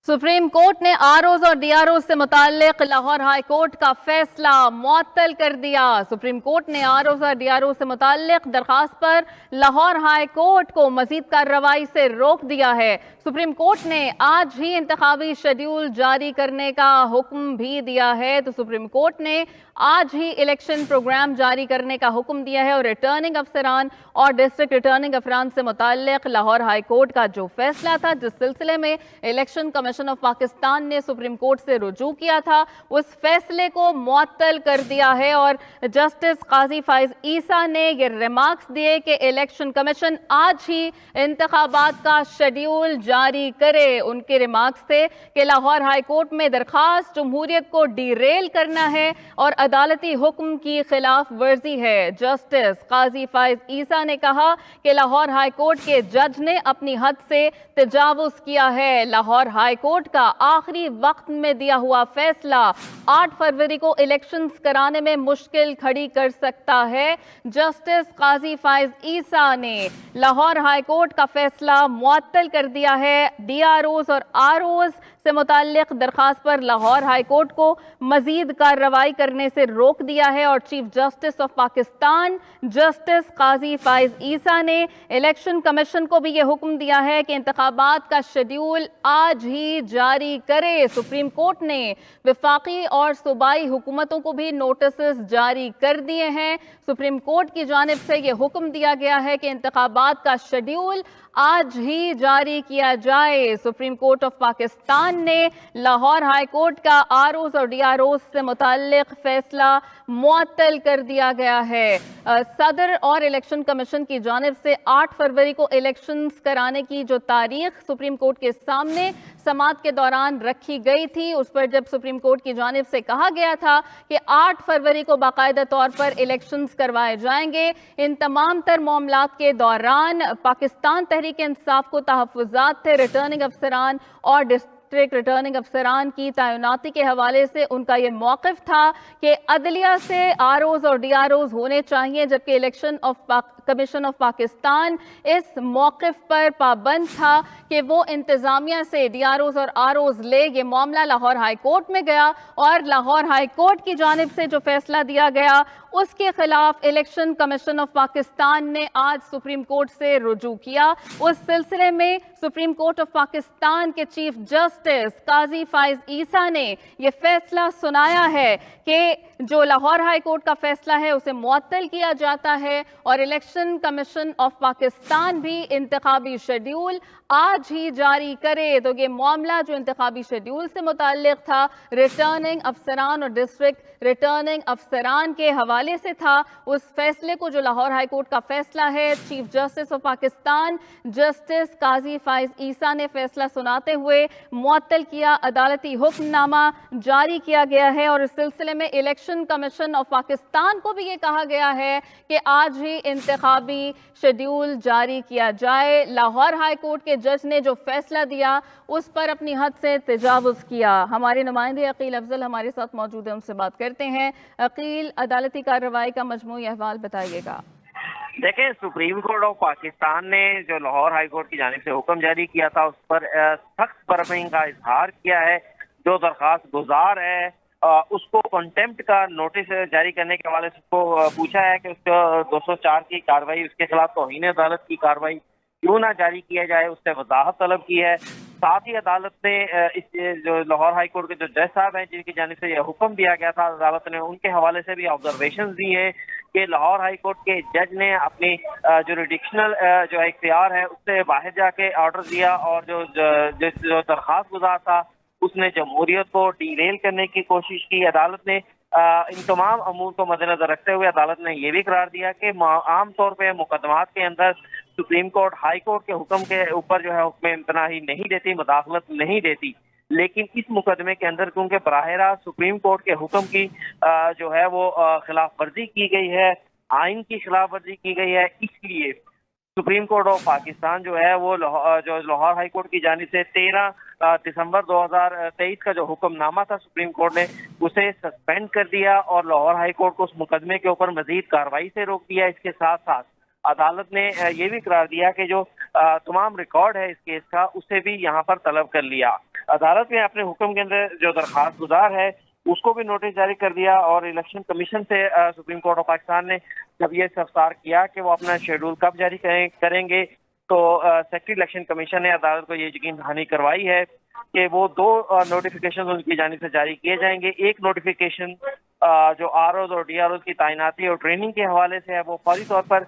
Supreme court ने ROs और डीआरओज से मुताल्लिक लाहौर हाई कोर्ट का फैसला मुअत्तल कर दिया। सुप्रीम कोर्ट ने आरओज और डीआरओज से मुताल्लिक दरखास्त पर लाहौर हाई कोर्ट को मजीद कार्रवाई से रोक दिया है। सुप्रीम कोर्ट ने आज ही इंतखाबी शेड्यूल जारी करने का हुक्म भी दिया है। तो सुप्रीम कोर्ट ने आज ही इलेक्शन प्रोग्राम जारी करने का हुक्म दिया है और रिटर्निंग अफसरान और डिस्ट्रिक्ट रिटर्निंग अफसरान से मुताल्लिक लाहौर हाई कोर्ट का जो फैसला था, जिस सिलसिले में इलेक्शन कमीशन ऑफ पाकिस्तान ने सुप्रीम कोर्ट से रुजू किया था, उस फैसले को मुअत्तल कर दिया है। और जस्टिस काजी फाइज ईसा ने ये रिमार्क्स दिए कि इलेक्शन कमीशन आज ही इंतखाबात का शेड्यूल जारी करे। उनके रिमार्क्स थे कि लाहौर हाई कोर्ट में दरखास्त जमहूरियत को डीरेल करना है और अदालती हुक्म की खिलाफ वर्जी है। जस्टिस काजी फाइज ईसा ने कहा कि लाहौर हाई कोर्ट के जज ने अपनी हद से तजावुज किया है। लाहौर हाई कोर्ट का आखिरी वक्त में दिया हुआ फैसला 8 फरवरी को इलेक्शंस कराने में मुश्किल खड़ी कर सकता है। जस्टिस काजी फाइज ईसा ने लाहौर हाई कोर्ट का फैसला मुअत्तल कर दिया है। डीआरओज और आरओज से मुताल्लिक दरखास्त पर लाहौर हाई कोर्ट को मजीद कार्रवाई करने से रोक दिया है और chief justice of Pakistan justice Qazi Faez Isa ने इलेक्शन कमीशन को भी ये हुक्म दिया है कि इंतखाबात का शेड्यूल आज ही जारी करे। सुप्रीम कोर्ट ने वफाकी और सूबाई हुकूमतों को भी नोटिस जारी कर दिए हैं। सुप्रीम कोर्ट की जानिब से ये हुक्म दिया गया है कि इंतखाबात का शेड्यूल आज ही जारी किया जाए। सुप्रीम कोर्ट ऑफ पाकिस्तान ने लाहौर हाई कोर्ट का आरओज और डीआरओज से मुताल्लिक फैसला मुअत्तल कर दिया गया है। सदर और इलेक्शन कमीशन की जानिब से 8 फरवरी को इलेक्शंस कराने की जो तारीख सुप्रीम कोर्ट के सामने समाअत के दौरान रखी गई थी, उस पर जब सुप्रीम कोर्ट की जानिब से कहा गया था कि 8 फरवरी को बाकायदा तौर पर इलेक्शंस करवाए जाएंगे, इन तमाम तर मामलात के दौरान पाकिस्तान तहरीक इंसाफ को तहफ़्फ़ुज़ात थे। रिटर्निंग अफसरान और डिस्ट्रिक्ट रिटर्निंग अफसरान की तैनाती के हवाले से उनका ये मौक़िफ़ था कि अदलिया से आरओज और डीआरओज होने चाहिए, जबकि इलेक्शन कमीशन ऑफ पाकिस्तान इस मौक़िफ़ पर पाबंद था कि वो इंतज़ामिया से डीआरओज और आरओज ले। ये मामला लाहौर हाई कोर्ट में गया और लाहौर हाई कोर्ट की जानिब से जो फैसला दिया गया उसके खिलाफ इलेक्शन कमीशन ऑफ पाकिस्तान ने आज सुप्रीम कोर्ट से रुजू किया। उस सिलसिले में सुप्रीम कोर्ट ऑफ पाकिस्तान के चीफ जस्टिस काजी फाइज ईसा ने यह फैसला सुनाया है कि जो लाहौर हाई कोर्ट का फैसला है उसे मुअत्तल किया जाता है और इलेक्शन कमीशन ऑफ पाकिस्तान भी इंतखाबी शेड्यूल आज ही जारी करे। तो ये मामला जो इंतखाबी शेड्यूल से मुताल्लिक था, रिटर्निंग अफसरान और डिस्ट्रिक्ट रिटर्निंग अफसरान के हवाले से था, उस फैसले को जो लाहौर हाई कोर्ट का फैसला है, chief justice of Pakistan justice Qazi Faez Isa ने फैसला सुनाते हुए मुअत्तल किया। अदालती हुक्मनामा जारी किया गया है और इस सिलसिले में इलेक्शन कमीशन ऑफ पाकिस्तान को भी ये कहा गया है कि आज ही इंतखाबी शेड्यूल जारी किया जाए। लाहौर हाई कोर्ट के जज ने जो फैसला दिया उस पर अपनी हद से तजावुज़ किया। हमारे नुमाइंदे अकील अफजल हमारे साथ मौजूद हैं, उनसे बात करते हैं। अकील, अदालती कार्रवाई का मजमूई अहवाल बताइएगा। देखें, सुप्रीम कोर्ट ऑफ पाकिस्तान ने जो लाहौर हाई कोर्ट की जानिब से हुक्म जारी किया था उस पर सख्त बरहमी का इजहार किया है। जो दरखास्त गुजार है उसको कंटेम्प्ट का नोटिस जारी करने के हवाले से उसको पूछा है कि उसको 204 की कार्रवाई, उसके खिलाफ तौहीन अदालत की कार्रवाई क्यों ना जारी किया जाए, उससे वजाहत तलब की है। साथ ही अदालत ने इस जो लाहौर हाई कोर्ट के जो जज साहब हैं जिनकी जानिब से यह हुक्म दिया गया था, अदालत ने उनके हवाले से भी ऑब्जर्वेशन दी है कि लाहौर हाई कोर्ट के जज ने अपनी जुरिडिक्शनल जो इख्तियार है उससे बाहर जाके ऑर्डर दिया और जो दरखास्त गुजार था उसने जमहूरियत को डीरेल करने की कोशिश की। अदालत ने इन तमाम अमूर को मद्देनजर रखते हुए अदालत ने यह भी करार दिया कि आम तौर पर मुकदमात के अंदर सुप्रीम कोर्ट हाई कोर्ट के हुक्म के ऊपर जो है हुक्म इम्तनाही नहीं देती, मुदाखलत नहीं देती, लेकिन इस मुकदमे के अंदर क्योंकि बराह रास्त सुप्रीम कोर्ट के हुक्म की जो है वो खिलाफ वर्जी की गई है, आइन की खिलाफ वर्जी की गई है, इसलिए सुप्रीम कोर्ट ऑफ पाकिस्तान जो है वो जो लाहौर हाई कोर्ट की जानिब से 13 दिसंबर 2023 का जो हुक्मनामा था सुप्रीम कोर्ट ने उसे सस्पेंड कर दिया और लाहौर हाई कोर्ट को उस मुकदमे के ऊपर मजीद कार्रवाई से रोक दिया। इसके साथ साथ अदालत ने ये भी करार दिया कि जो तमाम रिकॉर्ड है इस केस का उसे भी यहाँ पर तलब कर लिया। अदालत ने अपने हुक्म के अंदर जो दरखास्त गुजार है उसको भी नोटिस जारी कर दिया और इलेक्शन कमीशन से सुप्रीम कोर्ट ऑफ पाकिस्तान ने जब ये इस्तफसार किया कि वो अपना शेड्यूल कब जारी करेंगे, तो सेक्रेटरी इलेक्शन कमीशन ने अदालत को ये यकीन दहानी करवाई है कि वो 2 नोटिफिकेशन उनकी जानिब से जारी किए जाएंगे। एक नोटिफिकेशन जो आरओज और डीआरओज की तैनाती और ट्रेनिंग के हवाले से है, वो फौरी तौर पर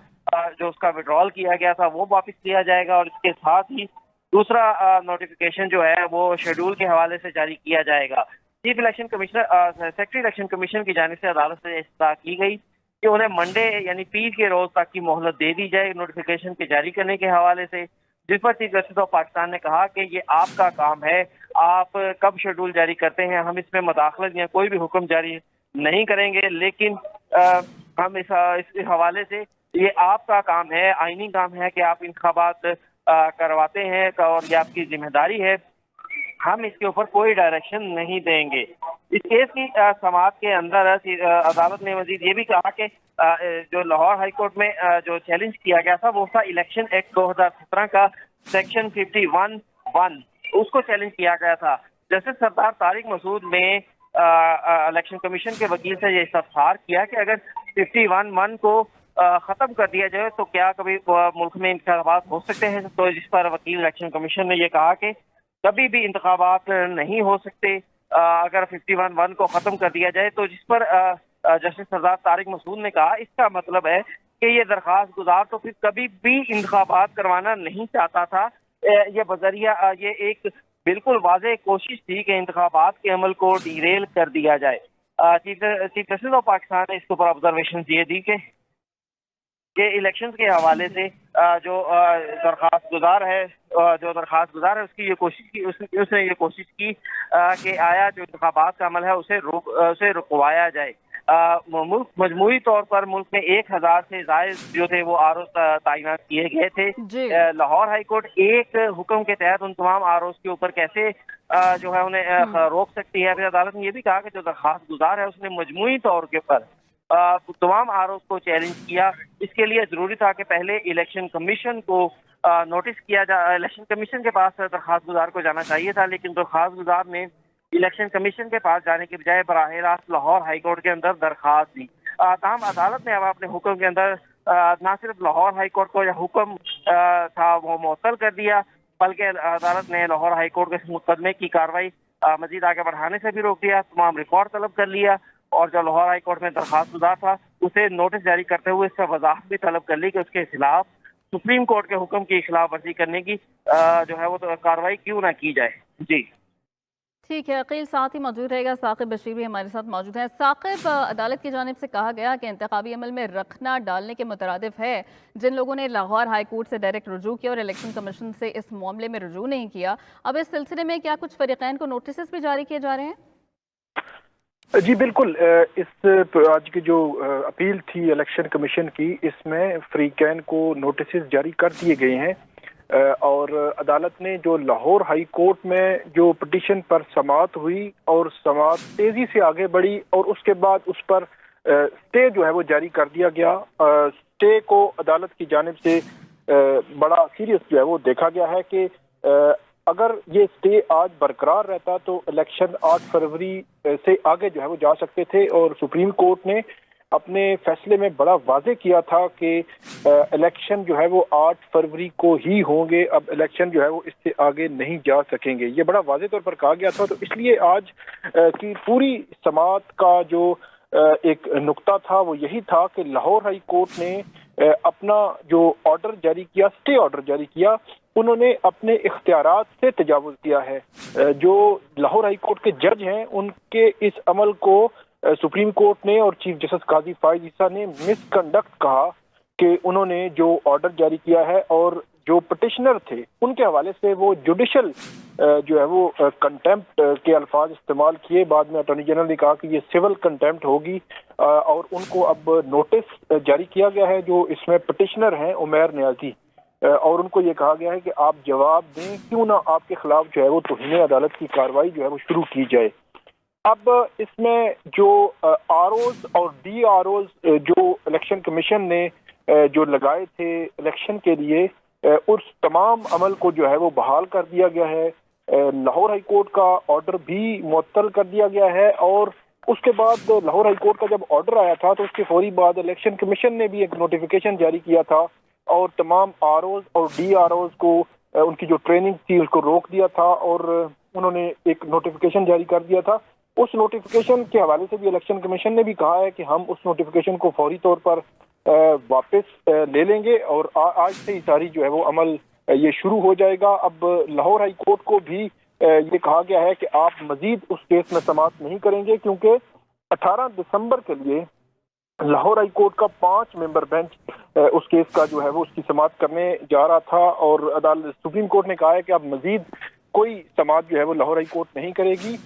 जो उसका विड्रॉल किया गया था वो वापस किया जाएगा, और इसके साथ ही दूसरा नोटिफिकेशन जो है वो शेड्यूल के हवाले से जारी किया जाएगा। Chief election commissioner secretary election commission की जानिब से अदालत से इस्तदा की गई कि उन्हें मंडे यानी पीर के रोज तक की मोहलत दे दी जाए नोटिफिकेशन के जारी करने के हवाले से, जिस पर चीफ जस्टिस ऑफ पाकिस्तान ने कहा कि ये आपका काम है, आप कब शेड्यूल जारी करते हैं, हम इसमें मुदाखलत या कोई भी हुक्म जारी नहीं करेंगे, लेकिन हम इस हवाले से ये आपका काम है, आईनी काम है कि आप इंतखाबात करवाते हैं और ये आपकी जिम्मेदारी है, हम इसके ऊपर कोई डायरेक्शन नहीं देंगे। इस केस की समाअत के अंदर अदालत ने मजीद ये भी कहा कि जो लाहौर हाई कोर्ट में जो चैलेंज किया गया था वो था इलेक्शन एक्ट 2017 का सेक्शन 51(1), उसको चैलेंज किया गया था। जस्टिस सरदार तारिक मसूद ने इलेक्शन कमीशन के वकील से ये इस्तफसार किया कि अगर 51(1) को खत्म कर दिया जाए तो क्या कभी मुल्क में इंतखाबात हो सकते हैं, तो जिस पर वकील इलेक्शन कमीशन ने ये कहा कि कभी भी इंतखाबात नहीं हो सकते अगर 51(1) को खत्म कर दिया जाए, तो जिस पर जस्टिस सरदार तारिक मसूद ने कहा इसका मतलब है कि ये दरखास्त गुजार तो फिर कभी भी इंतखाबात करवाना नहीं चाहता था, ये बजरिया ये एक बिल्कुल वाज़ेह कोशिश थी कि इंतखाबात के अमल को डीरेल कर दिया जाए। चीफ जस्टिस ऑफ पाकिस्तान ने इसके ऊपर ऑब्जर्वेशन ये दी कि इलेक्शंस के हवाले से जो दरखास्त गुजार है उसकी ये कोशिश की, उसने ये कोशिश की कि आया जो इंतखाबात का अमल है उसे रुकवाया जाए। मुल्क मजमूई तौर पर मुल्क में 1000 से ज़ायद जो थे वो आरओ तैनात किए गए थे। लाहौर हाई कोर्ट एक हुक्म के तहत उन तमाम आरओ के ऊपर कैसे जो है उन्हें रोक सकती है। फिर अदालत ने यह भी कहा कि जो दरखास्त गुजार है उसने मजमूई तौर के ऊपर तमाम आरओ को चैलेंज किया। इसके लिए जरूरी था कि पहले इलेक्शन कमीशन को नोटिस किया जाए, इलेक्शन कमीशन के पास दरखास्त गुजार को जाना चाहिए था, लेकिन दरखास्त गुजार ने इलेक्शन कमीशन के पास जाने के बजाय बराह रास्त लाहौर हाई कोर्ट के अंदर दरखास्त दी। ताहम अदालत ने अब अपने हुक्म के अंदर न सिर्फ लाहौर हाई कोर्ट को हुक्म था वो मुअत्तल कर दिया, बल्कि अदालत ने लाहौर हाई कोर्ट के मुकदमे की कार्रवाई मजीद आगे बढ़ाने से भी रोक दिया, तमाम रिकॉर्ड तलब कर लिया, और जो लाहौर हाई कोर्ट में दरखास्त गुजार था उसे नोटिस जारी करते हुए इससे वजाहत भी तलब कर ली कि उसके खिलाफ सुप्रीम कोर्ट के हुक्म की खिलाफ वर्जी करने की जो है वो तो कार्रवाई क्यों ना की जाए। जी ठीक है, अकील साथ ही मौजूद रहेगा, साकिब बशीर भी हमारे साथ मौजूद है। साकिब, अदालत की जानिब से कहा गया कि इंतखाबी अमल में रखना डालने के मुतरादिफ है जिन लोगों ने लाहौर हाई कोर्ट से डायरेक्ट रुजू किया और इलेक्शन कमीशन से इस मामले में रुजू नहीं किया। अब इस सिलसिले में क्या कुछ फरीकैन को नोटिस भी जारी किए जा रहे हैं? जी बिल्कुल, इस आज की जो अपील थी इलेक्शन कमीशन की, इसमें फरीकैन को नोटिस जारी कर दिए गए हैं, और अदालत ने जो लाहौर हाई कोर्ट में जो पिटीशन पर समाअत हुई और समाअत तेजी से आगे बढ़ी और उसके बाद उस पर स्टे जो है वो जारी कर दिया गया। स्टे को अदालत की जानिब से बड़ा सीरियस जो है वो देखा गया है कि अगर ये स्टे आज बरकरार रहता तो इलेक्शन 8 फरवरी से आगे जो है वो जा सकते थे, और सुप्रीम कोर्ट ने अपने फैसले में बड़ा वाज़ेह किया था कि इलेक्शन जो है वो 8 फरवरी को ही होंगे, अब इलेक्शन जो है वो इससे आगे नहीं जा सकेंगे, ये बड़ा वाज़ेह तौर पर कहा गया था। तो इसलिए आज की पूरी समाअत का जो एक नुक्ता था वो यही था कि लाहौर हाई कोर्ट ने अपना जो ऑर्डर जारी किया, स्टे ऑर्डर जारी किया, उन्होंने अपने इख्तियारात से तजावुज़ किया है। जो लाहौर हाई कोर्ट के जज हैं उनके इस अमल को सुप्रीम कोर्ट ने और चीफ जस्टिस काजी फाइज ईसा ने मिसकंडक्ट कहा कि उन्होंने जो ऑर्डर जारी किया है और जो पिटिशनर थे उनके हवाले से वो जुडिशल जो है वो कंटेम्प्ट के अल्फाज इस्तेमाल किए। बाद में अटॉर्नी जनरल ने कहा कि ये सिविल कंटेम्प्ट होगी, और उनको अब नोटिस जारी किया गया है जो इसमें पिटिशनर हैं उमैर नियाजी, और उनको ये कहा गया है कि आप जवाब दें, क्यों ना आपके खिलाफ जो है वो तौहीन अदालत की कार्रवाई जो है वो शुरू की जाए। अब इसमें जो आरओज और डी आरओज जो इलेक्शन कमीशन ने जो लगाए थे इलेक्शन के लिए, उस तमाम अमल को जो है वो बहाल कर दिया गया है। लाहौर हाई कोर्ट का ऑर्डर भी मुअत्तल कर दिया गया है। और उसके बाद लाहौर हाई कोर्ट का जब ऑर्डर आया था तो उसके फौरी बाद इलेक्शन कमीशन ने भी एक नोटिफिकेशन जारी किया था और तमाम आरओज और डीआरओज को उनकी जो ट्रेनिंग थी उसको रोक दिया था और उन्होंने एक नोटिफिकेशन जारी कर दिया था। उस नोटिफिकेशन के हवाले से भी इलेक्शन कमीशन ने भी कहा है कि हम उस नोटिफिकेशन को फौरी तौर पर वापस ले लेंगे और आज से ही सारी जो है वो अमल ये शुरू हो जाएगा। अब लाहौर हाई कोर्ट को भी ये कहा गया है कि आप मजीद उस केस में समाअत नहीं करेंगे क्योंकि 18 दिसंबर के लिए लाहौर हाई कोर्ट का 5 मेंबर बेंच उस केस का जो है वो उसकी समाअत करने जा रहा था और अदालत सुप्रीम कोर्ट ने कहा है कि अब मजीद कोई समाअत जो है वो लाहौर हाई कोर्ट नहीं करेगी।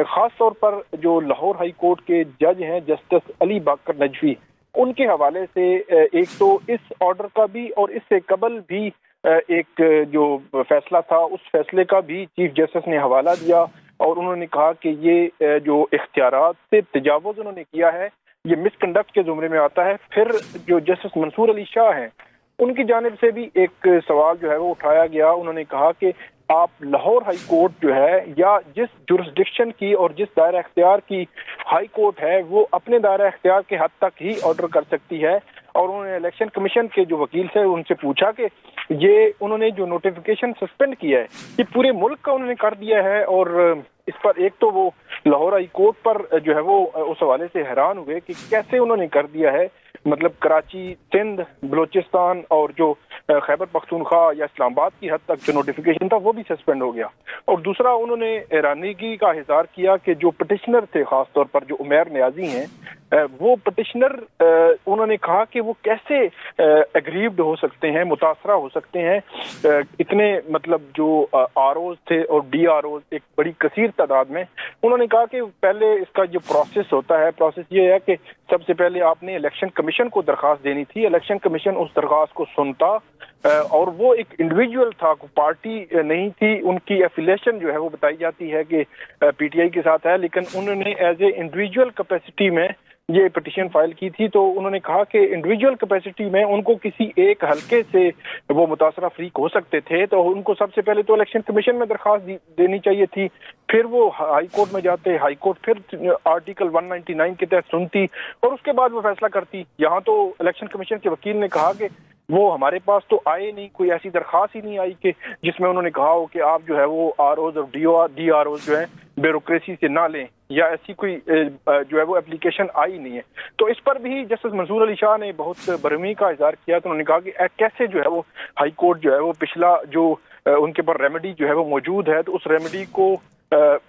खास तौर पर जो लाहौर हाई कोर्ट के जज हैं जस्टिस अली बाकर नजवी, उनके हवाले से एक तो इस ऑर्डर का भी और इससे कबल भी एक जो फैसला था उस फैसले का भी चीफ जस्टिस ने हवाला दिया और उन्होंने कहा कि ये जो इख्तियारात से तजावुज़ उन्होंने किया है ये मिसकंडक्ट के जुमरे में आता है। फिर जो जस्टिस मंसूर अली शाह हैं उनकी जानिब से भी एक सवाल जो है वो उठाया गया। उन्होंने कहा कि आप लाहौर हाई कोर्ट जो है या जिस जुरिस्डिक्शन की और जिस दायरा इख्तियार की हाई कोर्ट है वो अपने दायरा इख्तियार के हद तक ही ऑर्डर कर सकती है। और उन्होंने इलेक्शन कमीशन के जो वकील थे उनसे पूछा कि ये उन्होंने जो नोटिफिकेशन सस्पेंड किया है ये पूरे मुल्क का उन्होंने कर दिया है और इस पर एक तो वो लाहौर हाई कोर्ट पर जो है वो उस हवाले से हैरान हुए कि कैसे उन्होंने कर दिया है, मतलब कराची, सिंध, बलूचिस्तान और जो खैबर पख्तूनख्वा या इस्लामाबाद की हद तक जो नोटिफिकेशन था वो भी सस्पेंड हो गया। और दूसरा उन्होंने हैरानगी का इज़हार किया कि जो पिटिशनर थे खास तौर पर जो उमैर नियाजी हैं वो पिटिशनर उन्होंने कहा कि वो कैसे एग्रीव्ड हो सकते हैं, मुतासरा हो सकते हैं इतने मतलब जो आरओज थे और डीआरओज एक बड़ी कसीर तादाद में। उन्होंने कहा कि पहले इसका जो प्रोसेस होता है प्रोसेस ये है कि सबसे पहले आपने इलेक्शन कमीशन को दरख्वास्त देनी थी, इलेक्शन कमीशन उस दरख्वास्त को सुनता और वो एक इंडिविजुअल था, पार्टी नहीं थी, उनकी एफिलिएशन जो है वो बताई जाती है कि पीटीआई के साथ है, लेकिन उन्होंने एज ए इंडिविजुअल कैपेसिटी में ये पिटीशन फाइल की थी। तो उन्होंने कहा कि इंडिविजुअल कैपेसिटी में उनको किसी एक हलके से वो मुतासरा फ्रीक हो सकते थे तो उनको सबसे पहले तो इलेक्शन कमीशन में दरख्वास्त देनी चाहिए थी, फिर वो हाई कोर्ट में जाते, हाई कोर्ट फिर आर्टिकल 199 के तहत सुनती और उसके बाद वो फैसला करती। यहाँ तो इलेक्शन कमीशन के वकील ने कहा कि वो हमारे पास तो आए नहीं, कोई ऐसी दरख्वास्त ही नहीं आई कि जिसमें उन्होंने कहा हो कि आप जो है वो आरओज और डीआरओज जो है ब्यूरोक्रेसी से ना लें या ऐसी कोई जो है वो एप्लीकेशन आई नहीं है। तो इस पर भी जस्टिस मंसूर अली शाह ने बहुत बरहमी का इज़हार किया। तो उन्होंने कहा कि कैसे जो है वो हाई कोर्ट जो है वो पिछला जो उनके पर रेमेडी जो है वो मौजूद है तो उस रेमेडी को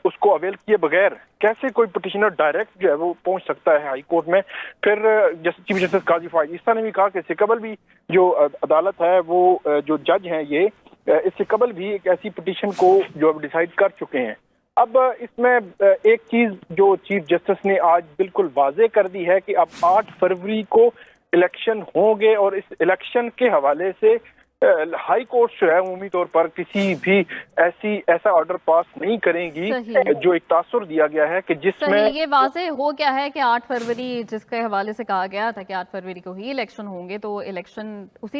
उसको अवेल किए बगैर कैसे कोई पिटिशनर डायरेक्ट जो है वो पहुंच सकता है हाई कोर्ट में। फिर चीफ जस्टिस काजी फायद ईसा ने भी कहा कि इससे कबल भी जो अदालत है वो जो जज हैं ये इससे कबल भी एक ऐसी पिटिशन को जो अब डिसाइड कर चुके हैं। अब इसमें एक चीज जो चीफ जस्टिस ने आज बिल्कुल वाजे कर दी है कि अब 8 फरवरी को इलेक्शन होंगे और इस इलेक्शन के हवाले से हाई कोर्ट जो है उम्मीद तौर पर किसी भी ऐसा ऑर्डर पास नहीं करेंगी जो एक तासुर दिया गया है कि जिसमें ये वाजे हो गया है कि 8 फरवरी जिसके हवाले से कहा गया था कि 8 फरवरी को ही इलेक्शन होंगे तो इलेक्शन उसी